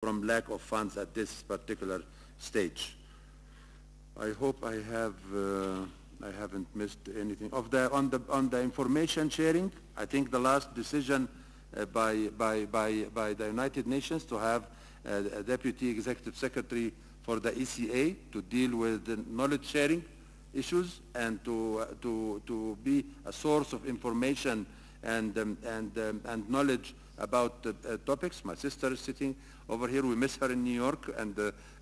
from lack of funds at this particular stage. I hope I haven't missed anything. On the information sharing, I think the last decision by the United Nations to have a Deputy Executive Secretary for the ECA to deal with the knowledge sharing issues and to be a source of information and knowledge about topics. My sister is sitting over here. We miss her in New York,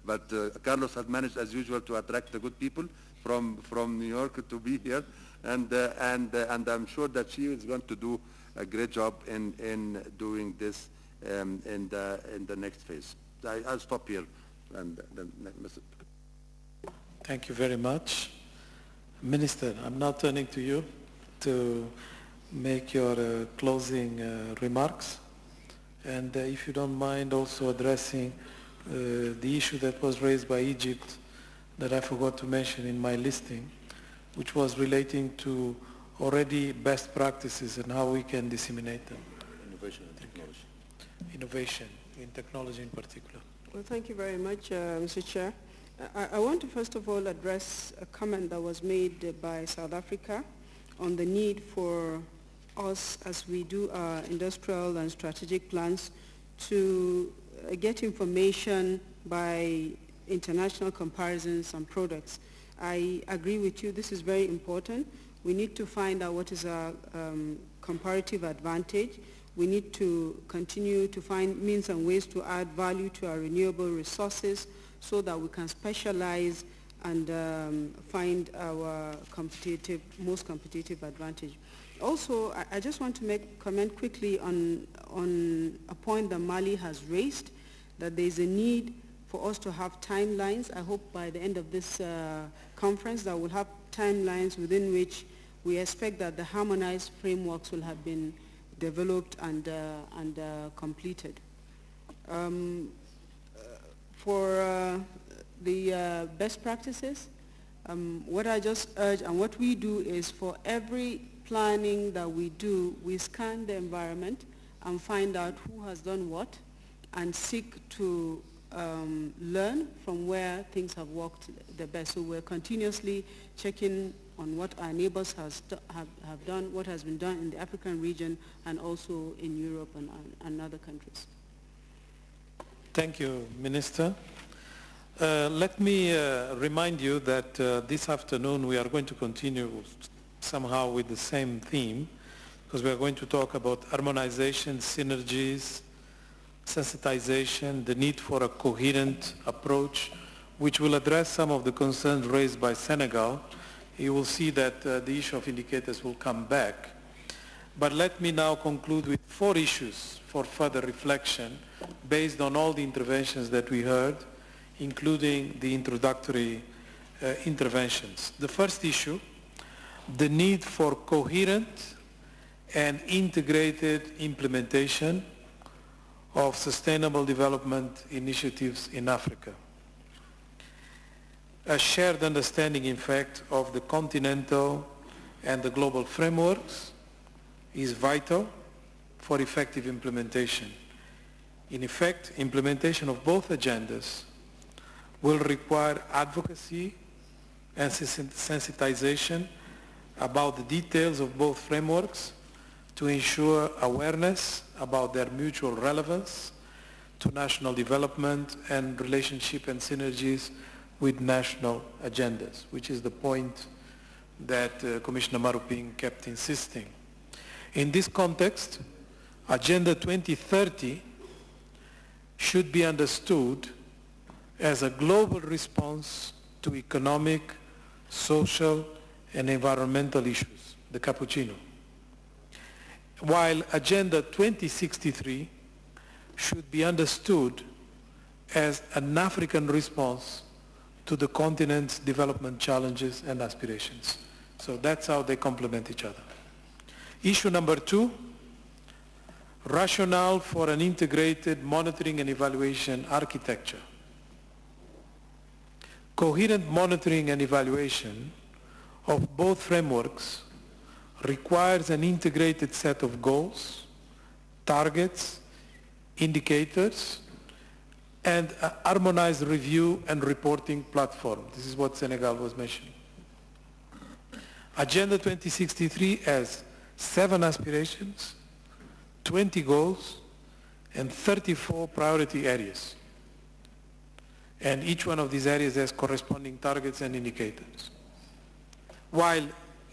but Carlos has managed, as usual, to attract the good people from New York to be here, and I'm sure that she is going to do a great job in doing this in the next phase. I'll stop here. And then, thank you very much. Minister, I'm now turning to you to make your closing remarks. And if you don't mind also addressing the issue that was raised by Egypt that I forgot to mention in my listing, which was relating to already best practices and how we can disseminate them. Innovation and technology. Innovation in technology in particular. Well, thank you very much, Mr. Chair. I want to first of all address a comment that was made by South Africa on the need for us, as we do our industrial and strategic plans, to get information by international comparisons on products. I agree with you, this is very important. We need to find out what is our comparative advantage. We need to continue to find means and ways to add value to our renewable resources so that we can specialize and find our most competitive advantage. Also, I just want to comment quickly on a point that Mali has raised, that there is a need for us to have timelines. I hope by the end of this conference that we'll have timelines within which we expect that the harmonized frameworks will have been developed and completed. For the best practices, what I just urge and what we do is for every planning that we do, we scan the environment and find out who has done what and seek to learn from where things have worked the best. So we're continuously checking on what our neighbors have done, what has been done in the African region and also in Europe and other countries. Thank you, Minister. Let me remind you that this afternoon we are going to continue somehow with the same theme, because we are going to talk about harmonization, synergies, sensitization, the need for a coherent approach, which will address some of the concerns raised by Senegal. You will see that the issue of indicators will come back. But let me now conclude with 4 issues for further reflection based on all the interventions that we heard, including the introductory interventions. The first issue, the need for coherent and integrated implementation of sustainable development initiatives in Africa. A shared understanding, in fact, of the continental and the global frameworks is vital for effective implementation. In effect, implementation of both agendas will require advocacy and sensitization about the details of both frameworks to ensure awareness about their mutual relevance to national development and relationship and synergies with national agendas, which is the point that Commissioner Maruping kept insisting. In this context, Agenda 2030 should be understood as a global response to economic, social, and environmental issues, the cappuccino. While Agenda 2063 should be understood as an African response to the continent's development challenges and aspirations. So that's how they complement each other. Issue number 2, rationale for an integrated monitoring and evaluation architecture. Coherent monitoring and evaluation of both frameworks requires an integrated set of goals, targets, indicators, and a harmonized review and reporting platform. This is what Senegal was mentioning. Agenda 2063 has 7 aspirations, 20 goals, and 34 priority areas. And each one of these areas has corresponding targets and indicators. While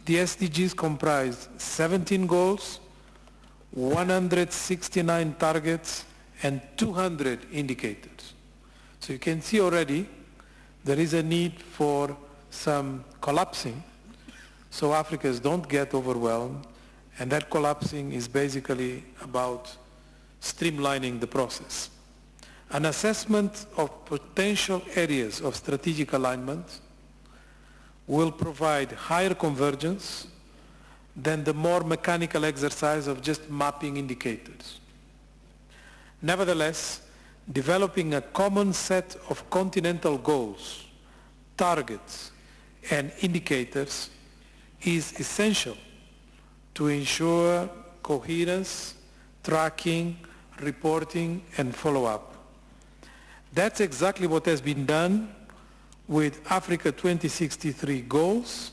the SDGs comprise 17 goals, 169 targets, and 200 indicators. So you can see already there is a need for some collapsing so Africans don't get overwhelmed, and that collapsing is basically about streamlining the process. An assessment of potential areas of strategic alignment will provide higher convergence than the more mechanical exercise of just mapping indicators. Nevertheless, developing a common set of continental goals, targets, and indicators is essential to ensure coherence, tracking, reporting, and follow-up. That's exactly what has been done with Africa 2063 goals.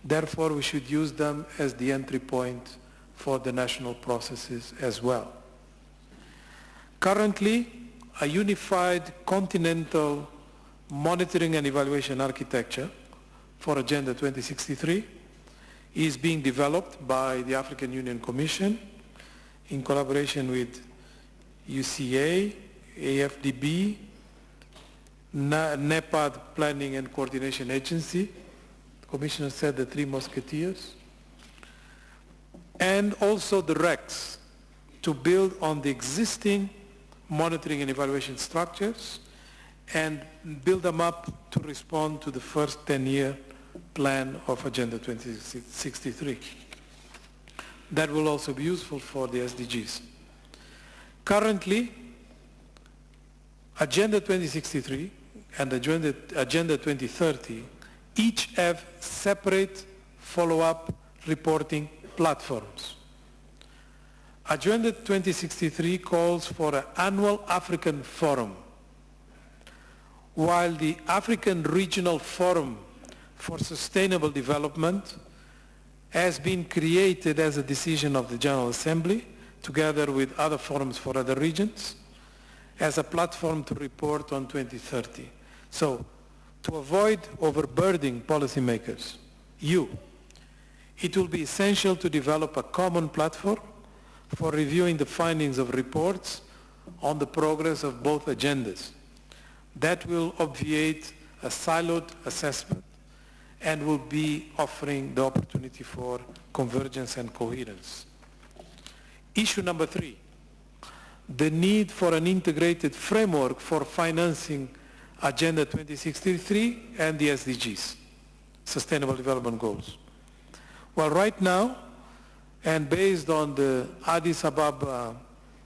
Therefore, we should use them as the entry point for the national processes as well. Currently, a unified continental monitoring and evaluation architecture for Agenda 2063 is being developed by the African Union Commission in collaboration with UCA, AFDB, NEPAD Planning and Coordination Agency, the Commissioner said the 3 Musketeers, and also the RECs to build on the existing monitoring and evaluation structures and build them up to respond to the first 10-year plan of Agenda 2063. That will also be useful for the SDGs. Currently, Agenda 2063 and Agenda 2030 each have separate follow-up reporting platforms. Agenda 2063 calls for an annual African Forum, while the African Regional Forum for Sustainable Development has been created as a decision of the General Assembly, together with other forums for other regions, as a platform to report on 2030. So, to avoid overburdening policymakers, it will be essential to develop a common platform for reviewing the findings of reports on the progress of both agendas. That will obviate a siloed assessment and will be offering the opportunity for convergence and coherence. Issue number 3, the need for an integrated framework for financing Agenda 2063 and the SDGs, Sustainable Development Goals. Well, right now, and based on the Addis Ababa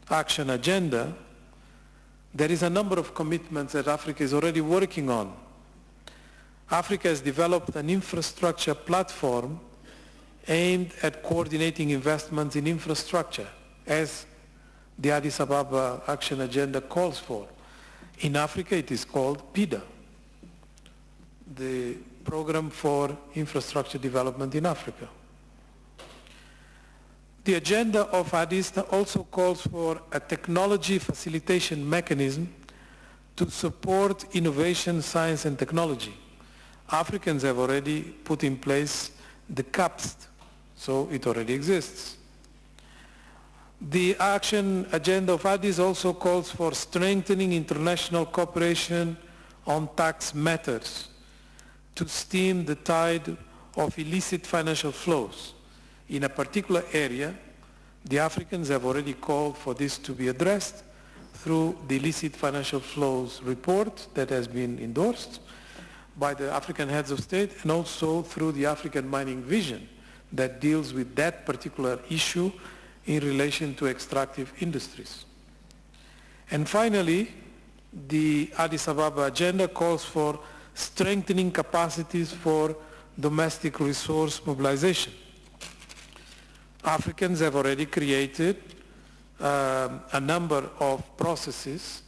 Action Agenda, there is a number of commitments that Africa is already working on. Africa has developed an infrastructure platform aimed at coordinating investments in infrastructure, as the Addis Ababa Action Agenda calls for. In Africa, it is called PIDA, the Program for Infrastructure Development in Africa. The agenda of Addis also calls for a technology facilitation mechanism to support innovation, science, and technology. Africans have already put in place the CAPST, so it already exists. The action agenda of Addis also calls for strengthening international cooperation on tax matters to stem the tide of illicit financial flows. In a particular area, the Africans have already called for this to be addressed through the illicit financial flows report that has been endorsed by the African heads of state, and also through the African mining vision that deals with that particular issue in relation to extractive industries. And finally, the Addis Ababa agenda calls for strengthening capacities for domestic resource mobilization. Africans have already created a number of processes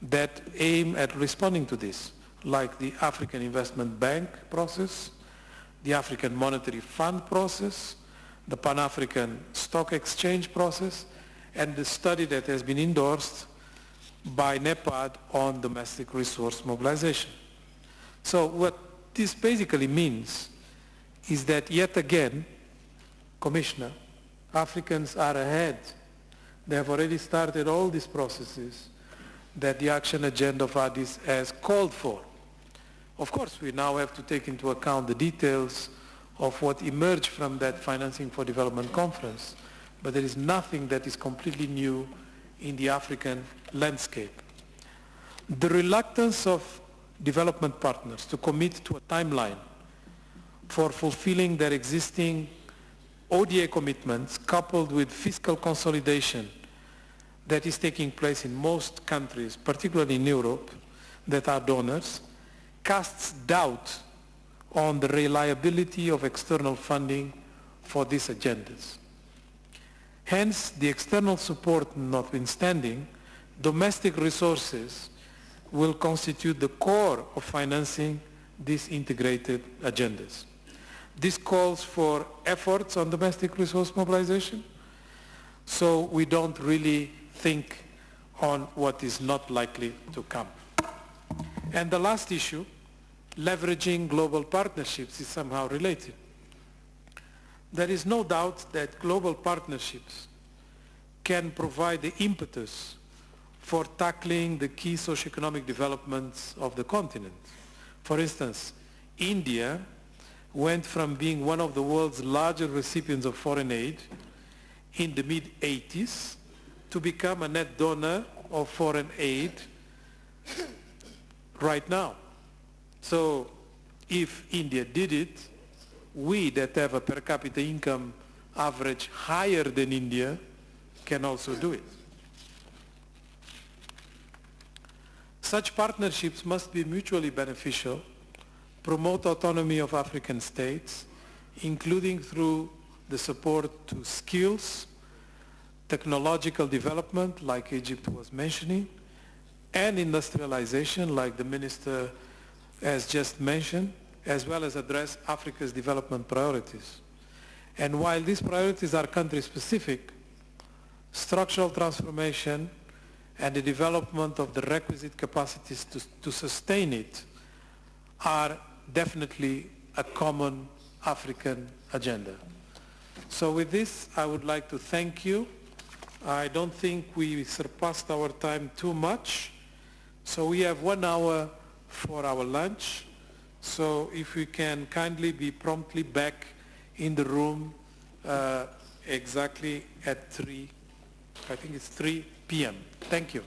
that aim at responding to this, like the African Investment Bank process, the African Monetary Fund process, the Pan-African Stock Exchange process, and the study that has been endorsed by NEPAD on domestic resource mobilization. So what this basically means is that yet again, Commissioner, Africans are ahead. They have already started all these processes that the action agenda of Addis has called for. Of course, we now have to take into account the details of what emerged from that Financing for Development conference, but there is nothing that is completely new in the African landscape. The reluctance of development partners to commit to a timeline for fulfilling their existing ODA commitments, coupled with fiscal consolidation that is taking place in most countries, particularly in Europe, that are donors, casts doubt on the reliability of external funding for these agendas. Hence, the external support notwithstanding, domestic resources will constitute the core of financing these integrated agendas. This calls for efforts on domestic resource mobilization, so we don't really think on what is not likely to come. And the last issue, leveraging global partnerships, is somehow related. There is no doubt that global partnerships can provide the impetus for tackling the key socioeconomic developments of the continent. For instance, India went from being one of the world's largest recipients of foreign aid in the mid-80s to become a net donor of foreign aid right now. So if India did it, we that have a per capita income average higher than India can also do it. Such partnerships must be mutually beneficial, promote autonomy of African states, including through the support to skills, technological development, like Egypt was mentioning, and industrialization, like the Minister has just mentioned, as well as address Africa's development priorities. And while these priorities are country-specific, structural transformation and the development of the requisite capacities to sustain it are definitely a common African agenda. So with this, I would like to thank you. I don't think we surpassed our time too much. So we have 1 hour for our lunch. So if we can kindly be promptly back in the room exactly at 3 p.m. Thank you.